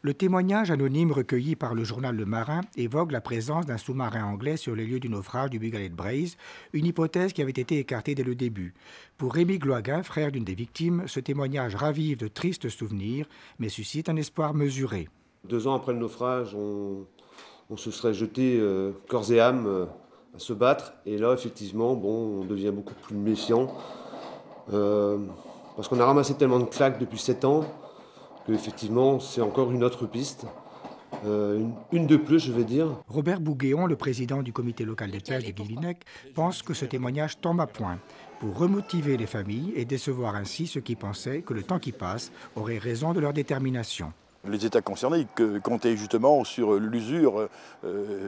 Le témoignage anonyme recueilli par le journal Le Marin évoque la présence d'un sous-marin anglais sur les lieux du naufrage du Bugalet de Braise, une hypothèse qui avait été écartée dès le début. Pour Rémi Gloaguin, frère d'une des victimes, ce témoignage ravive de tristes souvenirs, mais suscite un espoir mesuré. 2 ans après le naufrage, on se serait jeté corps et âme à se battre. Et là, effectivement, bon, on devient beaucoup plus méfiant. Parce qu'on a ramassé tellement de claques depuis 7 ans qu'effectivement, c'est encore une autre piste. Une de plus, je vais dire. Robert Bouguéon, le président du comité local des pêches de Guilvinec, pense que ce témoignage tombe à point pour remotiver les familles et décevoir ainsi ceux qui pensaient que le temps qui passe aurait raison de leur détermination. Les États concernés comptaient justement sur l'usure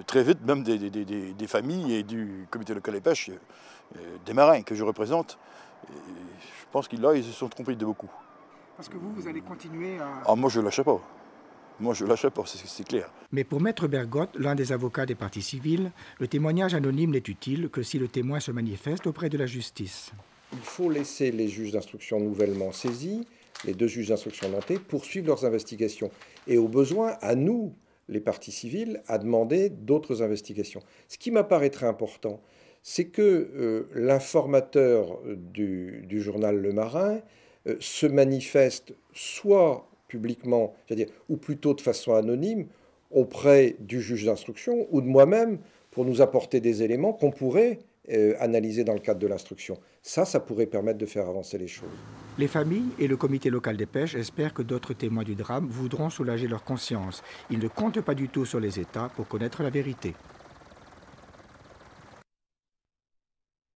très vite, même des familles et du comité local des pêches, des marins que je représente. Et je pense qu'ils ils se sont trompés de beaucoup. Parce que vous allez continuer à... Ah, moi, je ne lâcherai pas. Moi, je ne lâcherai pas, c'est clair. Mais pour Maître Bergotte, l'un des avocats des parties civiles, le témoignage anonyme n'est utile que si le témoin se manifeste auprès de la justice. Il faut laisser les juges d'instruction nouvellement saisis, les 2 juges d'instruction nantais, poursuivre leurs investigations. Et au besoin, à nous, les parties civiles, à demander d'autres investigations. Ce qui m'apparaîtrait important, c'est que l'informateur du journal Le Marin se manifeste soit publiquement, c'est-à-dire, ou plutôt de façon anonyme, auprès du juge d'instruction ou de moi-même, pour nous apporter des éléments qu'on pourrait analyser dans le cadre de l'instruction. Ça pourrait permettre de faire avancer les choses. Les familles et le comité local des pêches espèrent que d'autres témoins du drame voudront soulager leur conscience. Ils ne comptent pas du tout sur les États pour connaître la vérité.